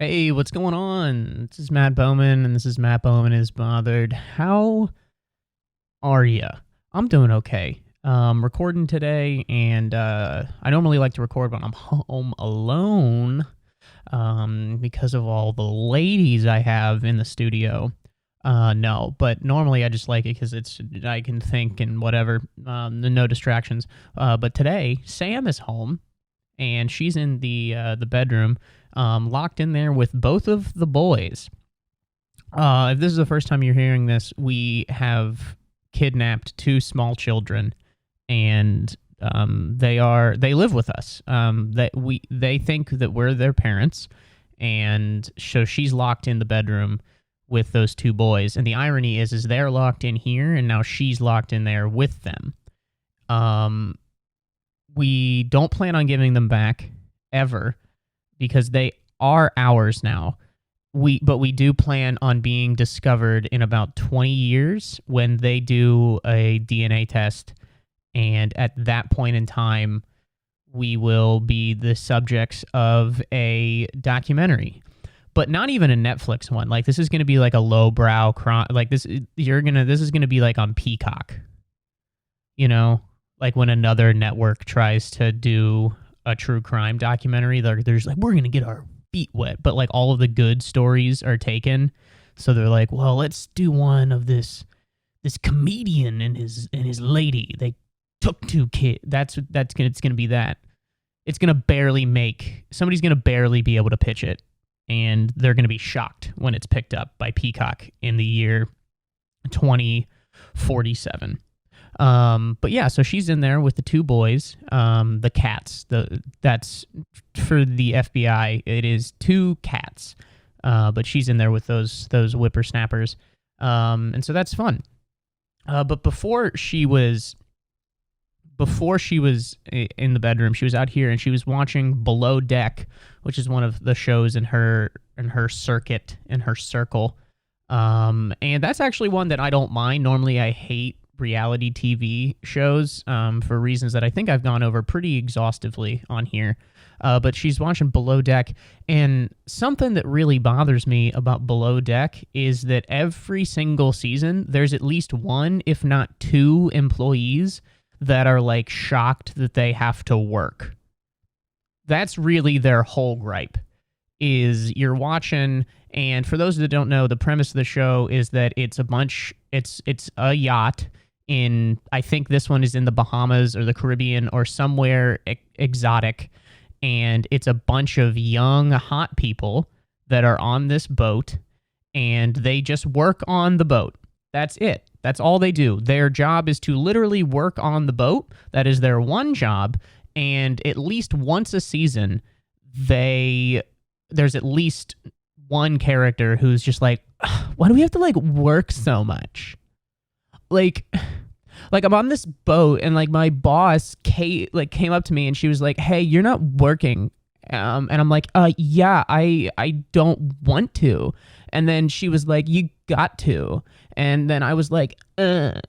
Hey, what's going on? This is Matt Bowman, and this is Matt Bowman is Bothered. How are ya? I'm doing okay. Recording today, and I normally like to record when I'm home alone, because of all the ladies I have in the studio. No, but normally I just like it because I can think and whatever, no distractions. But today, Sam is home, and she's in the bedroom, locked in there with both of the boys. If this is the first time you're hearing this, we have kidnapped two small children, and they live with us. They think that we're their parents, and so she's locked in the bedroom with those two boys. And the irony is they're locked in here, and now she's locked in there with them. We don't plan on giving them back ever because they are ours now. But we do plan on being discovered in about 20 years when they do a DNA test, and at that point in time, we will be the subjects of a documentary. But not even a Netflix one. Like, this is going to be like a lowbrow crime. Like, this is going to be like on Peacock. You know, like when another network tries to do a true crime documentary, they're just like, we're going to get our feet wet. But like all of the good stories are taken. So they're like, well, let's do one of this comedian and his lady. They took two kids. It's going to be that. It's going to barely make, somebody's going to barely be able to pitch it. And they're going to be shocked when it's picked up by Peacock in the year 2047. But yeah, so she's in there with the two boys, the cats. That's for the FBI. It is two cats, but she's in there with those whippersnappers, and so that's fun. But before she was in the bedroom, she was out here and she was watching Below Deck, which is one of the shows in her circuit, in her circle. And that's actually one that I don't mind. Normally I hate reality TV shows for reasons that I think I've gone over pretty exhaustively on here. But she's watching Below Deck, and something that really bothers me about Below Deck is that every single season there's at least one, if not two, employees that are like shocked that they have to work. That's really their whole gripe. Is you're watching, and for those that don't know, the premise of the show is that it's a yacht in, I think this one is in the Bahamas or the Caribbean or somewhere exotic, and it's a bunch of young, hot people that are on this boat, and they just work on the boat. That's it. That's all they do. Their job is to literally work on the boat. That is their one job, and at least once a season, there's at least one character who's just like, why do we have to like work so much? Like I'm on this boat, and like my boss came up to me and she was like, hey, you're not working. And I'm like, yeah, I don't want to. And then she was like, you got to. And then I was like, yeah,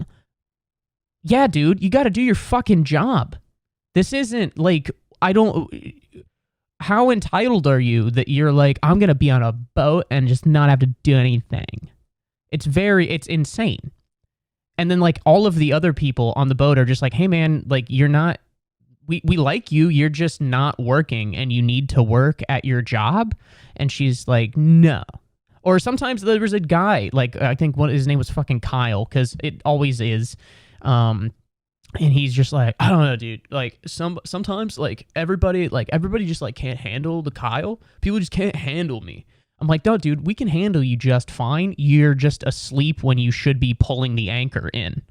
dude, you got to do your fucking job. This isn't like, how entitled are you that you're like, I'm going to be on a boat and just not have to do anything? It's insane. And then like all of the other people on the boat are just like, hey man, like you're not, we like you, you're just not working and you need to work at your job. And she's like, no. Or sometimes there was a guy, like I think his name was fucking Kyle, because it always is. And he's just like, I don't know, dude. Like sometimes like everybody just like can't handle the Kyle. People just can't handle me. I'm like, no, dude, we can handle you just fine. You're just asleep when you should be pulling the anchor in.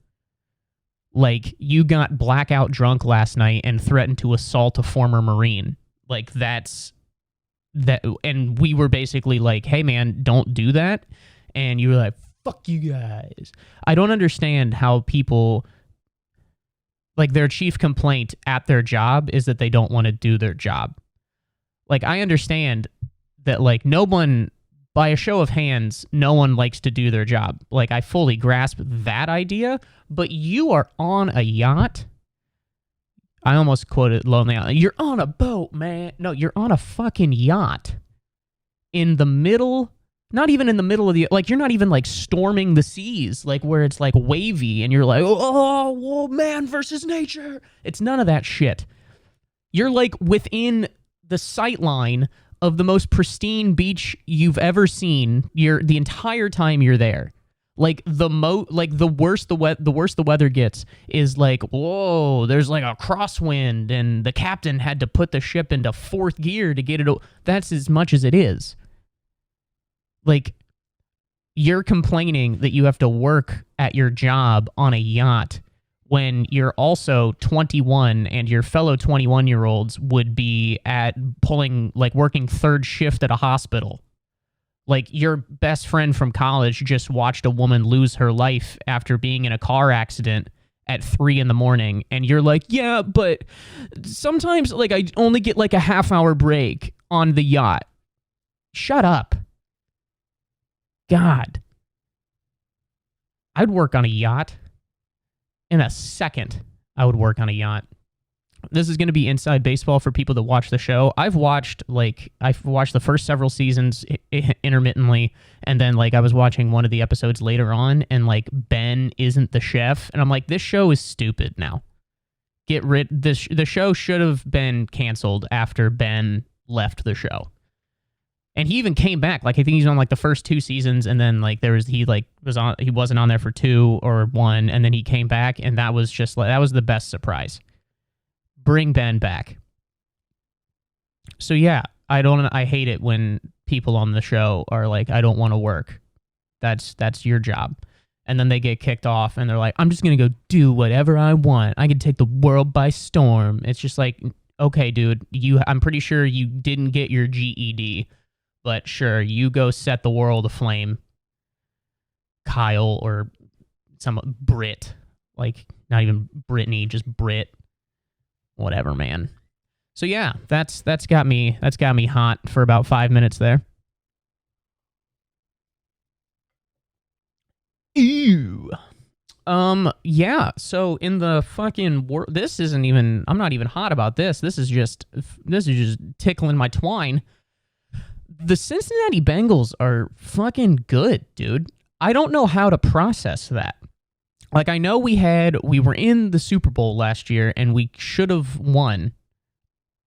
Like, you got blackout drunk last night and threatened to assault a former Marine. Like, that's that. And we were basically like, hey, man, don't do that. And you were like, fuck you guys. I don't understand how people, like, their chief complaint at their job is that they don't want to do their job. Like, I understand that, like, no one, by a show of hands, no one likes to do their job. Like, I fully grasp that idea, but you are on a yacht. I almost quoted Lonely Island. You're on a boat, man. No, you're on a fucking yacht. in the middle, not even in the middle of the, like, you're not even like storming the seas, like where it's like wavy and you're like, oh, whoa, man versus nature. It's none of that shit. You're like within the sight line of the most pristine beach you've ever seen. You're the entire time you're there. Like the worse the weather gets is like, whoa, there's like a crosswind and the captain had to put the ship into fourth gear to get it. That's as much as it is. Like, you're complaining that you have to work at your job on a yacht when you're also 21 and your fellow 21-year-olds would be at working third shift at a hospital. Like, your best friend from college just watched a woman lose her life after being in a car accident at 3 a.m. and you're like, yeah, but sometimes like I only get like a half-hour break on the yacht. Shut up. God. I'd work on a yacht. In a second, I would work on a yacht. This is going to be inside baseball for people that watch the show. I've watched the first several seasons intermittently, and then like I was watching one of the episodes later on, and like Ben isn't the chef, and I'm like, this show is stupid now. The show should have been canceled after Ben left the show. And he even came back. Like, I think he's on like the first 2 seasons, and then like he wasn't on there for 2 or 1, and then he came back, and that was just like, that was the best surprise. Bring Ben back. So yeah, I hate it when people on the show are like, I don't want to work. That's your job. And then they get kicked off and they're like, I'm just going to go do whatever I want. I can take the world by storm. It's just like, okay, dude, I'm pretty sure you didn't get your GED. But sure, you go set the world aflame. Kyle or some Brit. Like, not even Brittany, just Brit. Whatever, man. So yeah, that's got me hot for about 5 minutes there. Ew. Yeah, so in the fucking world, I'm not even hot about this. This is just tickling my twine. The Cincinnati Bengals are fucking good, dude. I don't know how to process that. Like, I know we were in the Super Bowl last year and we should have won.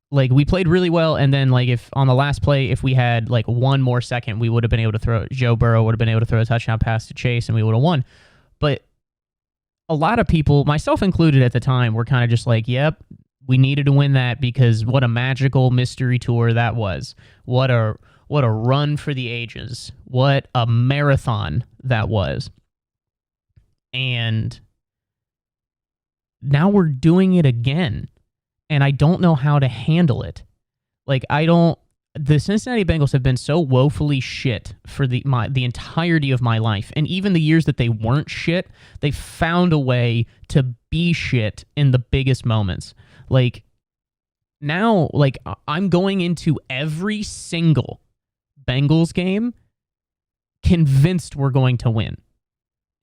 Like, we played really well, and then like if on the last play, if we had like one more second, we would have been able to Joe Burrow would have been able to throw a touchdown pass to Chase and we would have won. But a lot of people, myself included at the time, were kind of just like, yep, we needed to win that because what a magical mystery tour that was. What a run for the ages. What a marathon that was. And now we're doing it again. And I don't know how to handle it. Like, the Cincinnati Bengals have been so woefully shit for the entirety of my life. And even the years that they weren't shit, they found a way to be shit in the biggest moments. Like, now, like, I'm going into every single Bengals game convinced we're going to win.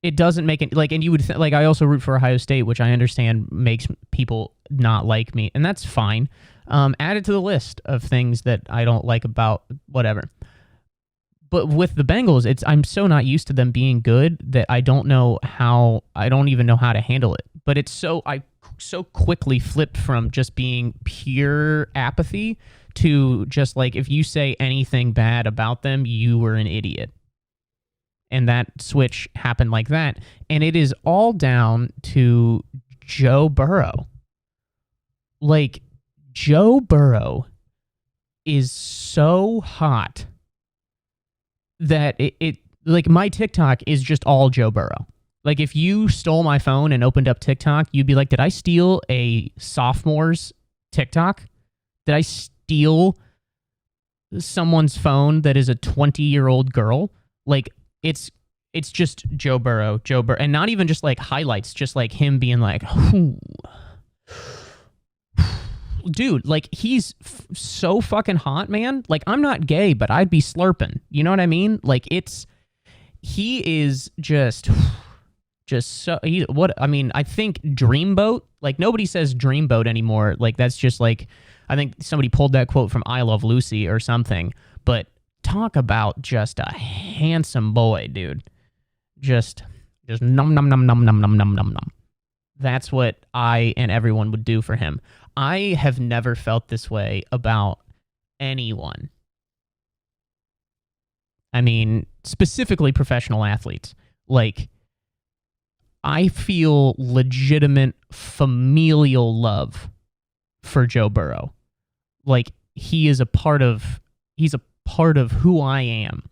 It doesn't make it, like, and you would like, I also root for Ohio State, which I understand makes people not like me, and that's fine. Add it to the list of things that I don't like about whatever. But with the Bengals, I'm so not used to them being good that I don't even know how to handle it. But I so quickly flipped from just being pure apathy to just like, if you say anything bad about them, you were an idiot. And that switch happened like that. And it is all down to Joe Burrow. Like, Joe Burrow is so hot that it like, my TikTok is just all Joe Burrow. Like, if you stole my phone and opened up TikTok, you'd be like, did I steal a sophomore's TikTok? Did I steal someone's phone that is a 20-year-old girl? Like, it's just Joe Burrow, and not even just like highlights, just like him being like, dude, like, he's so fucking hot, man. Like, I'm not gay, but I'd be slurping. You know what I mean? Like, he is just so, I think Dreamboat, like, nobody says Dreamboat anymore. Like, that's just like, I think somebody pulled that quote from I Love Lucy or something, but talk about just a handsome boy, dude. Just num num num num num num num num num. That's what I and everyone would do for him. I have never felt this way about anyone. I mean, specifically professional athletes. Like, I feel legitimate familial love for Joe Burrow. Like, he's a part of who I am.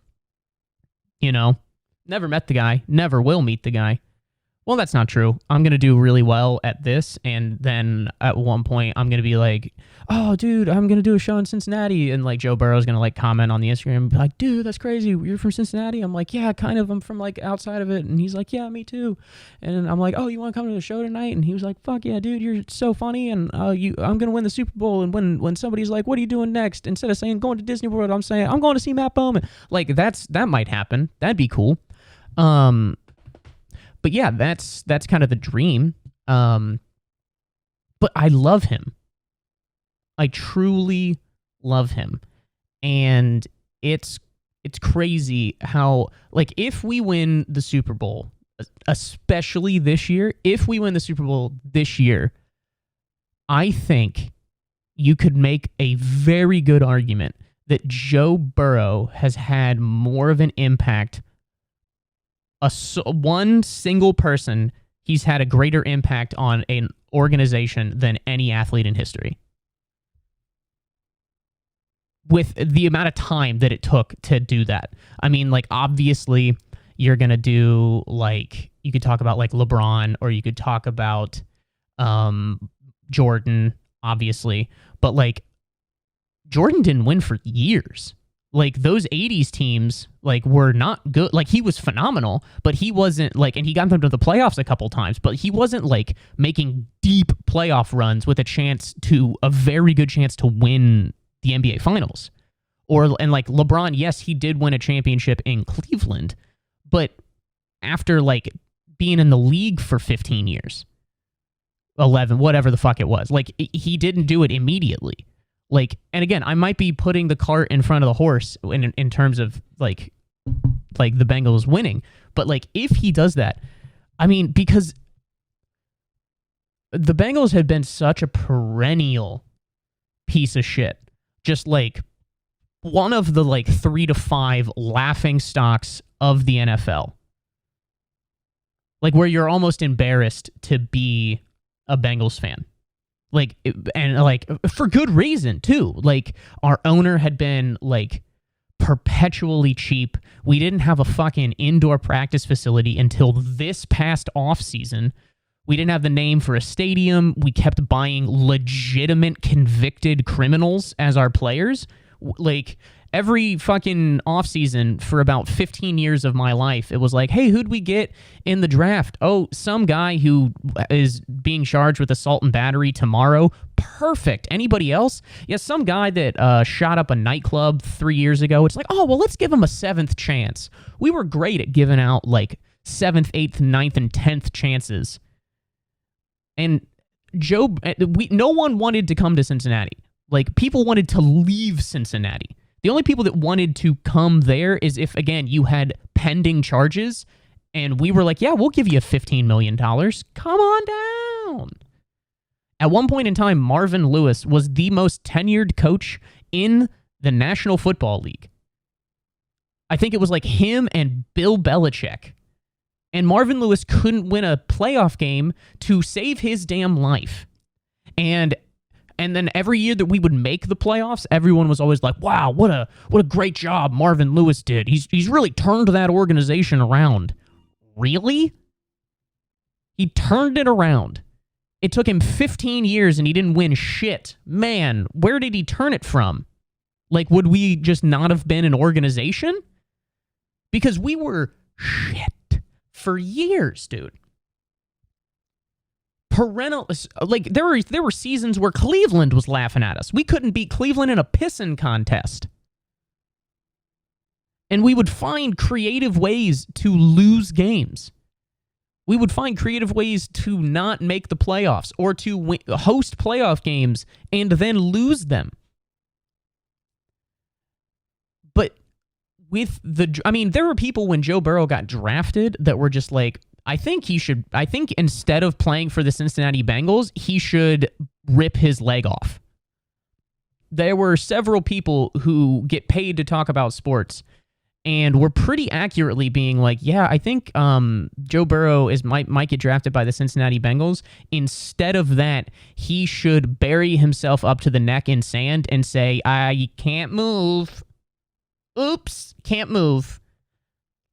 You know? Never met the guy, never will meet the guy. Well, that's not true. I'm going to do really well at this, and then at one point, I'm going to be like, oh, dude, I'm going to do a show in Cincinnati, and, like, Joe Burrow's going to, like, comment on the Instagram and be like, dude, that's crazy. You're from Cincinnati? I'm like, yeah, kind of. I'm from, like, outside of it, and he's like, yeah, me too. And I'm like, oh, you want to come to the show tonight? And he was like, fuck yeah, dude, you're so funny, and I'm going to win the Super Bowl, and when somebody's like, what are you doing next? Instead of saying going to Disney World, I'm saying, I'm going to see Matt Bowman. Like, that might happen. That'd be cool. But yeah, that's kind of the dream. But I love him. I truly love him. And it's crazy how, like, if we win the Super Bowl, especially this year, if we win the Super Bowl this year, I think you could make a very good argument that Joe Burrow has had more of an impact. One single person, he's had a greater impact on an organization than any athlete in history. With the amount of time that it took to do that. I mean, like, obviously, you're going to do, like, you could talk about, like, LeBron, or you could talk about Jordan, obviously. But, like, Jordan didn't win for years. Like, those 80s teams, like, were not good. Like, he was phenomenal, but he wasn't, like, and he got them to the playoffs a couple times, but he wasn't, like, making deep playoff runs with a very good chance to win the NBA Finals. And, like, LeBron, yes, he did win a championship in Cleveland, but after, like, being in the league for 15 years, 11, whatever the fuck it was, like, he didn't do it immediately. Like, and again, I might be putting the cart in front of the horse in terms of, like the Bengals winning. But, like, if he does that, I mean, because the Bengals have been such a perennial piece of shit. Just, like, one of the, like, 3 to 5 laughing stocks of the NFL. Like, where you're almost embarrassed to be a Bengals fan. Like, and, like, for good reason, too. Like, our owner had been, like, perpetually cheap. We didn't have a fucking indoor practice facility until this past offseason. We didn't have the name for a stadium. We kept buying legitimate convicted criminals as our players. Like, every fucking offseason for about 15 years of my life, it was like, hey, who'd we get in the draft? Oh, some guy who is being charged with assault and battery tomorrow. Perfect. Anybody else? Yeah, some guy that shot up a nightclub 3 years ago. It's like, oh, well, let's give him a 7th chance. We were great at giving out, like, 7th, 8th, 9th, and 10th chances. And no one wanted to come to Cincinnati. Like, people wanted to leave Cincinnati. The only people that wanted to come there is if, again, you had pending charges, and we were like, yeah, we'll give you $15 million. Come on down. At one point in time, Marvin Lewis was the most tenured coach in the National Football League. I think it was like him and Bill Belichick. And Marvin Lewis couldn't win a playoff game to save his damn life. And then every year that we would make the playoffs, everyone was always like, wow, what a great job Marvin Lewis did. He's really turned that organization around. Really? He turned it around. It took him 15 years and he didn't win shit. Man, where did he turn it from? Like, would we just not have been an organization? Because we were shit for years, dude. Perennial, like, there were seasons where Cleveland was laughing at us. We couldn't beat Cleveland in a pissing contest. And we would find creative ways to lose games. We would find creative ways to not make the playoffs or to host playoff games and then lose them. But there were people when Joe Burrow got drafted that were just like, I think instead of playing for the Cincinnati Bengals, he should rip his leg off. There were several people who get paid to talk about sports and were pretty accurately being like, yeah, I think Joe Burrow might get drafted by the Cincinnati Bengals. Instead of that, he should bury himself up to the neck in sand and say, I can't move. Oops, can't move.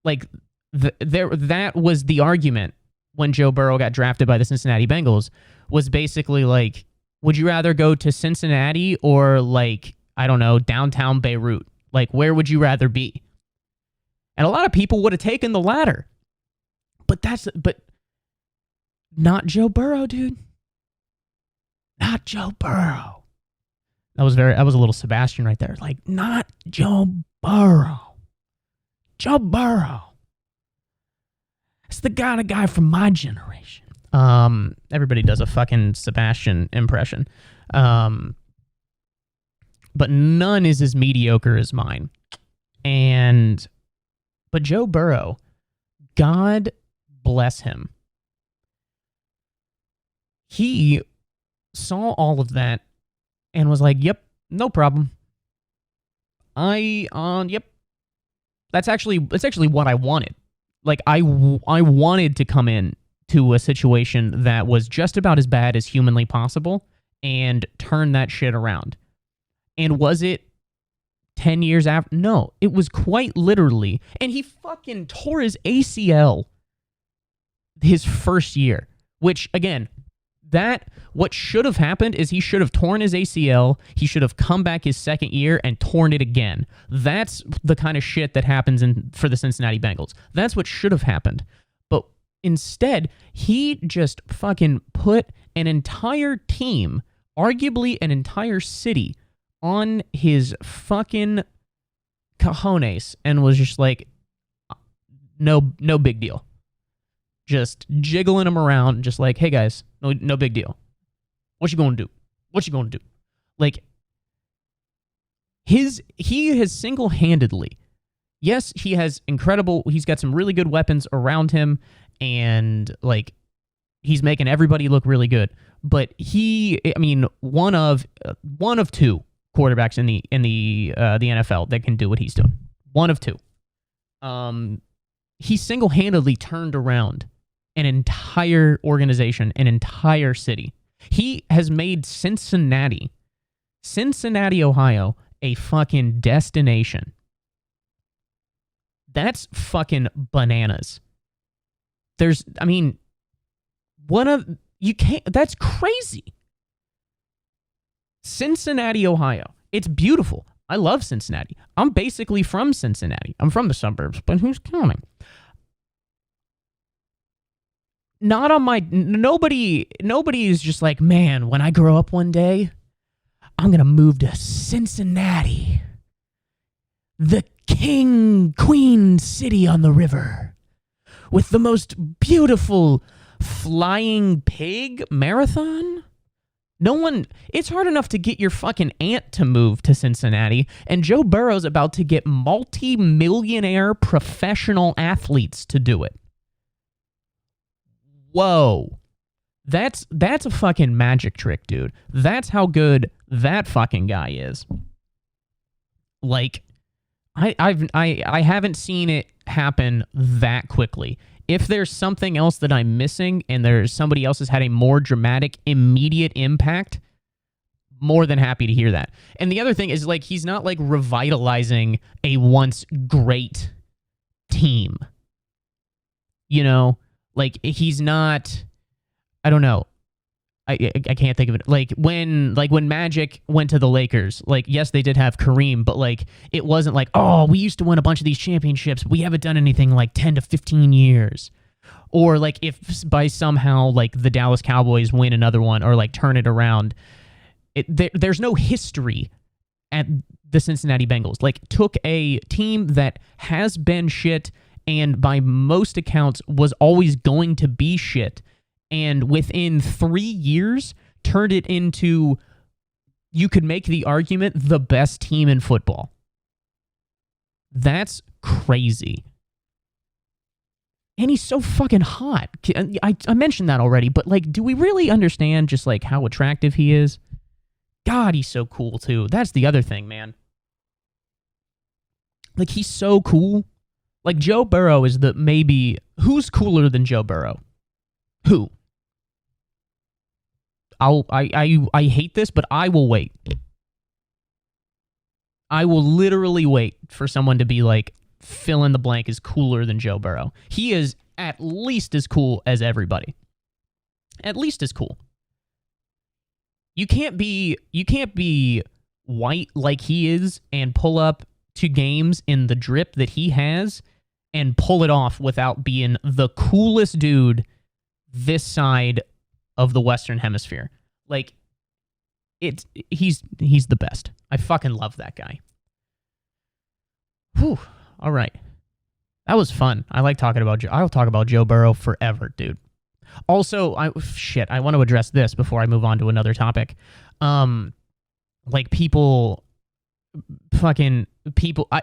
Like, that was the argument when Joe Burrow got drafted by the Cincinnati Bengals, was basically like, would you rather go to Cincinnati or, like, I don't know, downtown Beirut? Like, where would you rather be? And a lot of people would have taken the latter. But not Joe Burrow, dude. Not Joe Burrow. That was a little Sebastian right there. Like, not Joe Burrow. Joe Burrow. It's the kind of guy from my generation. Everybody does a fucking Sebastian impression. But none is as mediocre as mine. But Joe Burrow, God bless him. He saw all of that and was like, yep, no problem. Yep. That's actually what I wanted. Like, I wanted to come in to a situation that was just about as bad as humanly possible and turn that shit around. And was it 10 years after? No, it was quite literally. And he fucking tore his ACL his first year, which, again, what should have happened is he should have torn his ACL, he should have come back his second year and torn it again. That's the kind of shit that happens for the Cincinnati Bengals. That's what should have happened. But instead, he just fucking put an entire team, arguably an entire city, on his fucking cojones and was just like, no big deal. Just jiggling him around, just like, hey guys, no big deal. What you gonna do? What you gonna do? Like, he has single-handedly, yes, he's got some really good weapons around him, and like, he's making everybody look really good. But one of two quarterbacks in the NFL that can do what he's doing. One of two. He single-handedly turned around an entire organization, an entire city. He has made Cincinnati, Ohio, a fucking destination. That's fucking bananas. That's crazy. Cincinnati, Ohio. It's beautiful. I love Cincinnati. I'm basically from Cincinnati. I'm from the suburbs, but who's counting? Nobody is just like, man, when I grow up one day, I'm going to move to Cincinnati, the queen city on the river, with the most beautiful flying pig marathon. It's hard enough to get your fucking aunt to move to Cincinnati, and Joe Burrow's about to get multi-millionaire professional athletes to do it. Whoa. That's a fucking magic trick, dude. That's how good that fucking guy is. Like, I haven't seen it happen that quickly. If there's something else that I'm missing and there's somebody else has had a more dramatic, immediate impact, more than happy to hear that. And the other thing is, like, he's not, like, revitalizing a once great team. You know? Like, he's not, I don't know. I can't think of it. Like when Magic went to the Lakers, like, yes, they did have Kareem, but like, it wasn't like, oh, we used to win a bunch of these championships. We haven't done anything like 10 to 15 years. Or like, if by somehow like the Dallas Cowboys win another one or like turn it around, there's no history at the Cincinnati Bengals. Like, took a team that has been shit and by most accounts was always going to be shit, and within 3 years turned it into, you could make the argument, the best team in football. That's crazy. And he's so fucking hot. I mentioned that already, but like, do we really understand just like how attractive he is? God, he's so cool too. That's the other thing, man. Like, he's so cool. Like, Joe Burrow is who's cooler than Joe Burrow? Who? I hate this, but I will wait. I will literally wait for someone to be like, fill in the blank is cooler than Joe Burrow. He is at least as cool as everybody. At least as cool. You can't be white like he is and pull up to games in the drip that he has and pull it off without being the coolest dude this side of the Western Hemisphere. Like, he's the best. I fucking love that guy. Whew. All right. That was fun. I like talking about I'll talk about Joe Burrow forever, dude. Also, I want to address this before I move on to another topic. Like,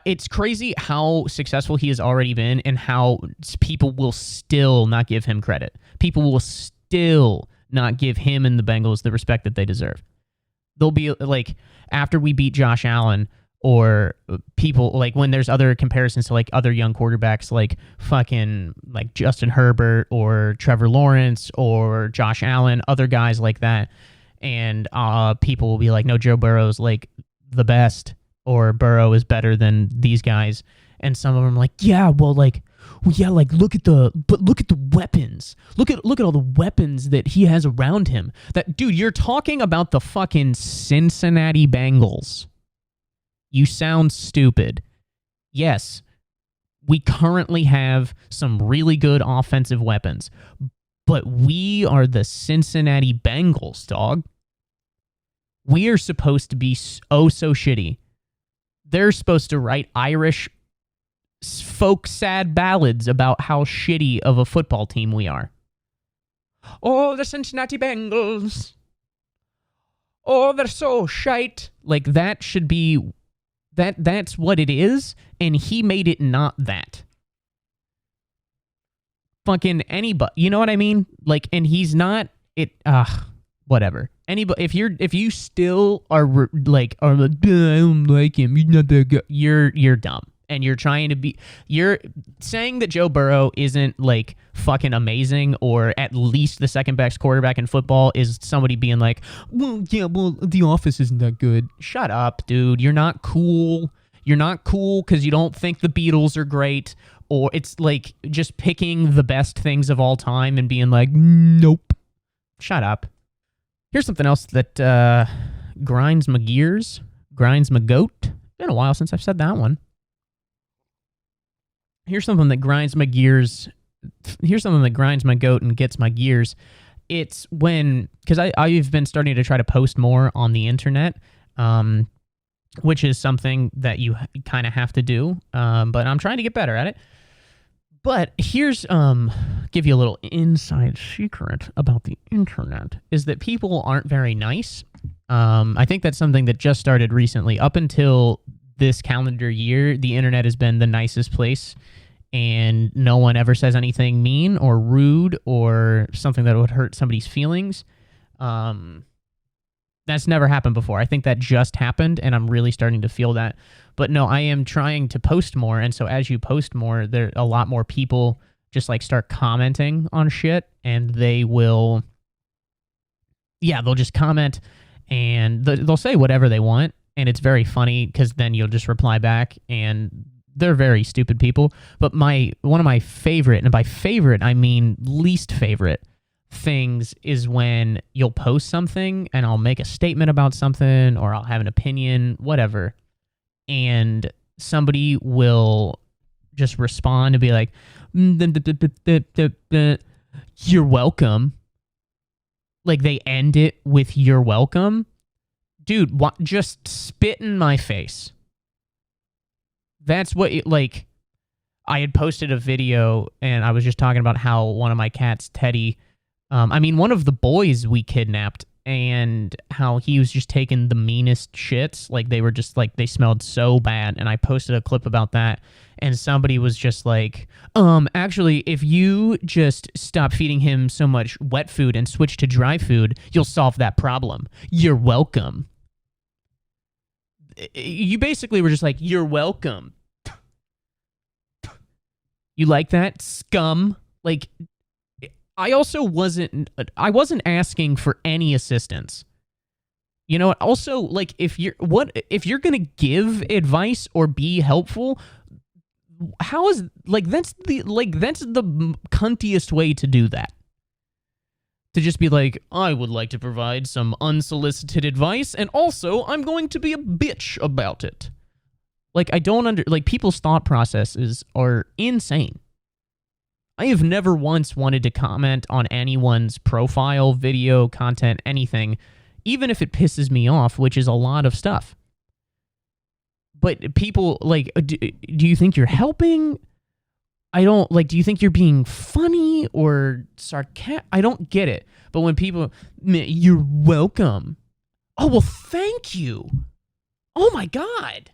it's crazy how successful he has already been and how people will still not give him credit. People will still not give him and the Bengals the respect that they deserve. They'll be like, after we beat Josh Allen, or people like when there's other comparisons to like other young quarterbacks like fucking like Justin Herbert or Trevor Lawrence or Josh Allen, other guys like that, and people will be like, no, Joe Burrow's like the best, or Burrow is better than these guys, and some of them are like, look at the weapons. Look at all the weapons that he has around him. That dude, you're talking about the fucking Cincinnati Bengals. You sound stupid. Yes, we currently have some really good offensive weapons, but we are the Cincinnati Bengals, dog. We are supposed to be so shitty. They're supposed to write Irish folk sad ballads about how shitty of a football team we are. Oh, the Cincinnati Bengals. Oh, they're so shite. Like, that should be... That's what it is, and he made it not that. Fucking anybody, you know what I mean? Like, and he's not it. Whatever. Anybody, if you still are like, I don't like him. He's not that good. You're dumb, and you're saying that Joe Burrow isn't like fucking amazing, or at least the second best quarterback in football, is somebody being like, well, the office isn't that good. Shut up, dude. You're not cool. You're not cool because you don't think the Beatles are great, or it's like just picking the best things of all time and being like, nope. Shut up. Here's something else that grinds my gears, grinds my goat. Been a while since I've said that one. Here's something that grinds my gears. Here's something that grinds my goat and gets my gears. It's when, because I've been starting to try to post more on the internet, which is something that you kind of have to do, but I'm trying to get better at it. But here's, give you a little inside secret about the internet, is that people aren't very nice. I think that's something that just started recently. Up until this calendar year, the internet has been the nicest place, and no one ever says anything mean or rude or something that would hurt somebody's feelings. That's never happened before. I think that just happened, and I'm really starting to feel that. But no, I am trying to post more, and so as you post more, there a lot more people just like start commenting on shit, and they will, they'll just comment, and they'll say whatever they want, and it's very funny because then you'll just reply back, and they're very stupid people. But one of my favorite, and by favorite I mean least favorite things, is when you'll post something and I'll make a statement about something, or I'll have an opinion, whatever, and somebody will just respond and be like, you're welcome. Like, they end it with you're welcome. Dude, just spit in my face. That's what like, I had posted a video and I was just talking about how one of my cats, Teddy, one of the boys we kidnapped and how he was just taking the meanest shits. Like, they were just like, they smelled so bad. And I posted a clip about that. And somebody was just like, actually, if you just stop feeding him so much wet food and switch to dry food, you'll solve that problem. You're welcome. You basically were just like, you're welcome. You like that, scum? Like, I wasn't asking for any assistance. You know, also, like, if you're going to give advice or be helpful, how is, like, that's the cuntiest way to do that. To just be like, I would like to provide some unsolicited advice, and also I'm going to be a bitch about it. Like, people's thought processes are insane. I have never once wanted to comment on anyone's profile, video, content, anything, even if it pisses me off, which is a lot of stuff. But people, like, do you think you're helping? Do you think you're being funny or sarcastic? I don't get it. But when people, you're welcome. Oh, well, thank you. Oh, my God.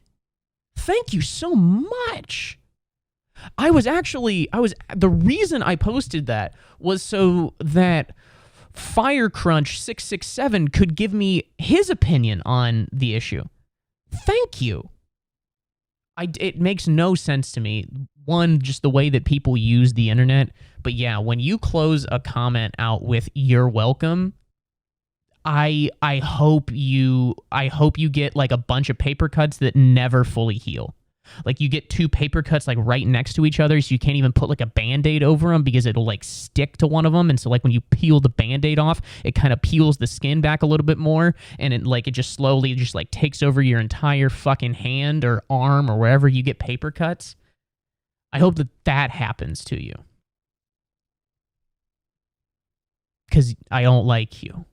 Thank you so much. The reason I posted that was so that FireCrunch667 could give me his opinion on the issue. Thank you. It makes no sense to me. One, just the way that people use the internet. But yeah, when you close a comment out with "you're welcome," I hope you get like a bunch of paper cuts that never fully heal. Like, you get two paper cuts like right next to each other, so you can't even put like a Band-Aid over them because it'll like stick to one of them. And so like when you peel the Band-Aid off, it kind of peels the skin back a little bit more, and it just slowly just like takes over your entire fucking hand or arm or wherever you get paper cuts. I hope that happens to you. Because I don't like you.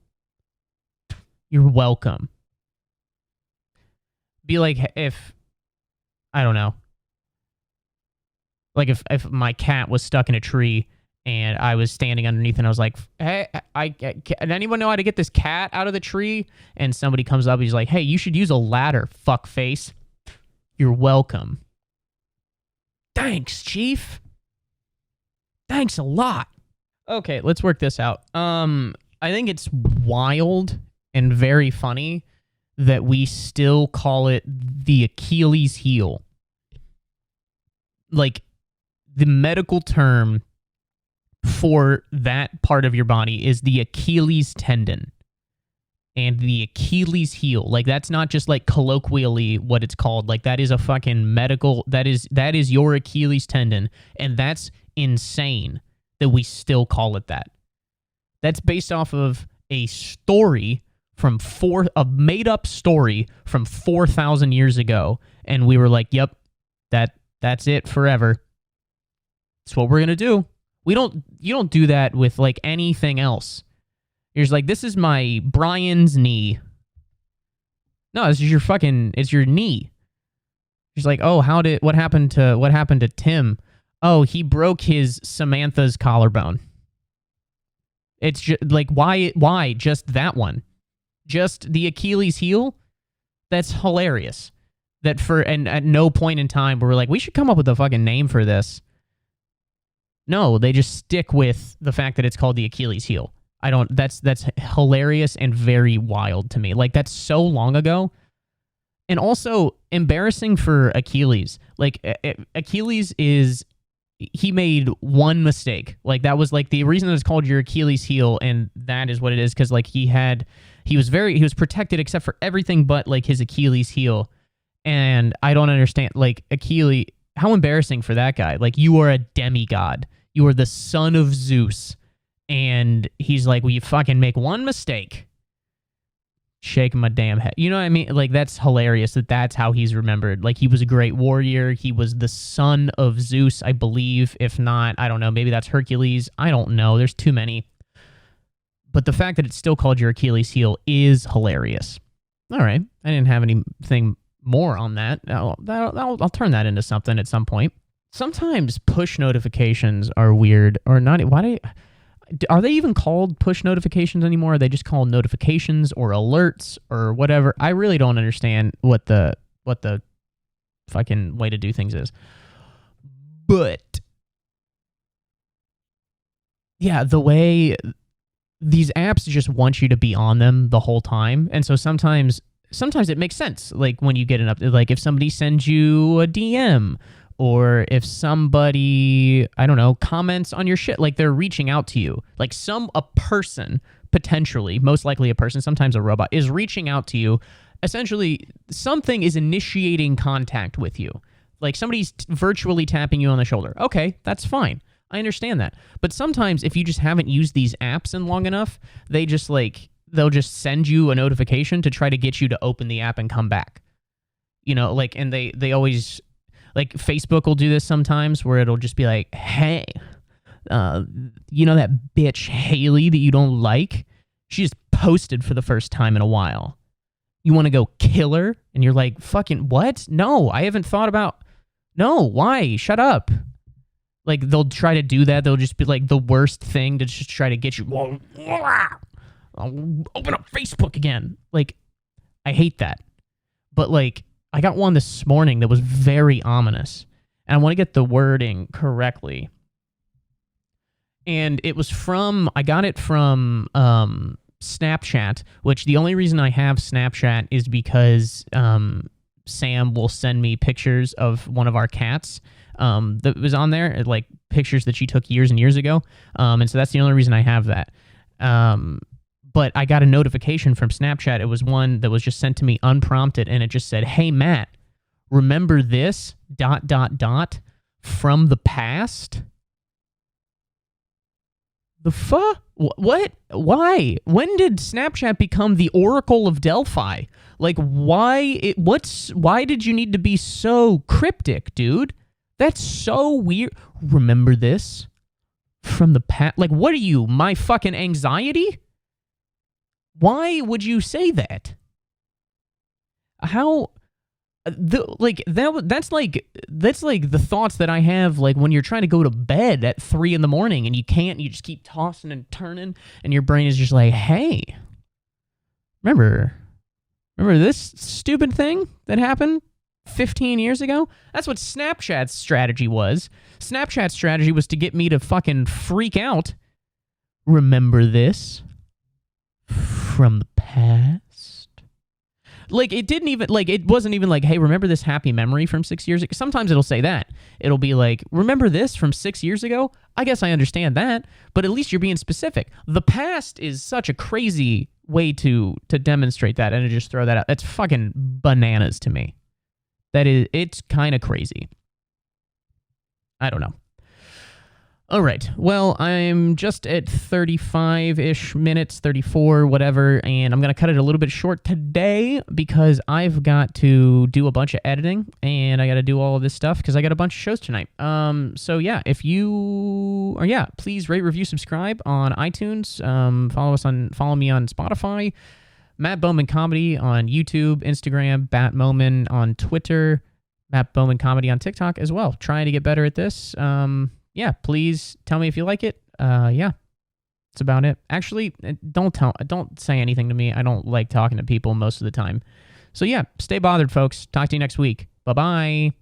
You're welcome. Be like, I don't know. Like, if my cat was stuck in a tree and I was standing underneath and I was like, hey, can anyone know how to get this cat out of the tree? And somebody comes up and he's like, hey, you should use a ladder, fuckface. You're welcome. Thanks, Chief. Thanks a lot. Okay, let's work this out. I think it's wild and very funny that we still call it the Achilles heel. Like, the medical term for that part of your body is the Achilles tendon and the Achilles heel. Like, that's not just like colloquially what it's called. Like, that is a fucking medical, that is your Achilles tendon. And that's insane that we still call it that. That's based off of a story a made-up story from 4,000 years ago, and we were like, yep, that's it forever. That's what we're gonna do. You don't do that with like anything else. You're just like, this is my Brian's knee. No, this is it's your knee. She's like, oh, what happened to Tim? Oh, he broke his Samantha's collarbone. It's just like, why just that one? Just the Achilles heel? That's hilarious. And at no point in time were we like, we should come up with a fucking name for this. No, they just stick with the fact that it's called the Achilles heel. That's hilarious and very wild to me. Like, that's so long ago. And also embarrassing for Achilles. Like, Achilles he made one mistake. Like, that was like the reason that it's called your Achilles heel, and that is what it is, because like he was protected except for everything but like his Achilles heel. And I don't understand, like, Achilles, how embarrassing for that guy. Like, you are a demigod. You are the son of Zeus. And he's like, well, you fucking make one mistake. Shaking my damn head. You know what I mean? Like, that's hilarious that's how he's remembered. Like, he was a great warrior. He was the son of Zeus, I believe. If not, I don't know. Maybe that's Hercules. I don't know. There's too many. But the fact that it's still called your Achilles heel is hilarious. All right. I didn't have anything more on that. I'll turn that into something at some point. Sometimes push notifications are weird or not. Are they even called push notifications anymore? Are they just called notifications or alerts or whatever? I really don't understand what the fucking way to do things is. But yeah, the way these apps just want you to be on them the whole time. And so sometimes it makes sense. Like when you get an update, like if somebody sends you a DM, or if somebody, I don't know, comments on your shit, like they're reaching out to you. Like a person, potentially, most likely a person, sometimes a robot, is reaching out to you. Essentially, something is initiating contact with you. Like somebody's virtually tapping you on the shoulder. Okay, that's fine. I understand that. But sometimes if you just haven't used these apps in long enough, they'll just send you a notification to try to get you to open the app and come back. You know, like, and they always, like Facebook will do this sometimes where it'll just be like, hey, you know that bitch Haley that you don't like? She just posted for the first time in a while. You want to go kill her? And you're like, fucking what? No, I haven't thought about, no, why? Shut up. Like, they'll try to do that. They'll just be like the worst thing to just try to get you. I'll open up Facebook again. Like, I hate that. But, like, I got one this morning that was very ominous. And I want to get the wording correctly. And it was I got it from Snapchat, which the only reason I have Snapchat is because Sam will send me pictures of one of our cats that was on there, like pictures that she took years and years ago. And so that's the only reason I have that. But I got a notification from Snapchat. It was one that was just sent to me unprompted, and it just said, hey, Matt, remember this ... from the past? The fuck? What? Why? When did Snapchat become the Oracle of Delphi? Like, why did you need to be so cryptic, dude? That's so weird. Remember this from the past? Like, what are you, my fucking anxiety? Why would you say that? How? That's like the thoughts that I have, like when you're trying to go to bed at 3 a.m. and you can't, you just keep tossing and turning, and your brain is just like, hey, remember this stupid thing that happened 15 years ago? That's what Snapchat's strategy was. Snapchat's strategy was to get me to fucking freak out. Remember this from the past? Like, it wasn't even like, hey, remember this happy memory from 6 years ago? Sometimes it'll say that. It'll be like, remember this from 6 years ago? I guess I understand that, but at least you're being specific. The past is such a crazy way to demonstrate that and to just throw that out. That's fucking bananas to me. It's kind of crazy. I don't know. All right. Well, I'm just at 35-ish minutes, 34, whatever, and I'm going to cut it a little bit short today because I've got to do a bunch of editing, and I got to do all of this stuff because I got a bunch of shows tonight. So yeah, please rate, review, subscribe on iTunes. Follow me on Spotify, Matt Bowman Comedy on YouTube, Instagram, Bat Bowman on Twitter, Matt Bowman Comedy on TikTok as well. Trying to get better at this. Yeah, please tell me if you like it. Yeah, that's about it. Actually, don't say anything to me. I don't like talking to people most of the time. So yeah, stay bothered, folks. Talk to you next week. Bye-bye.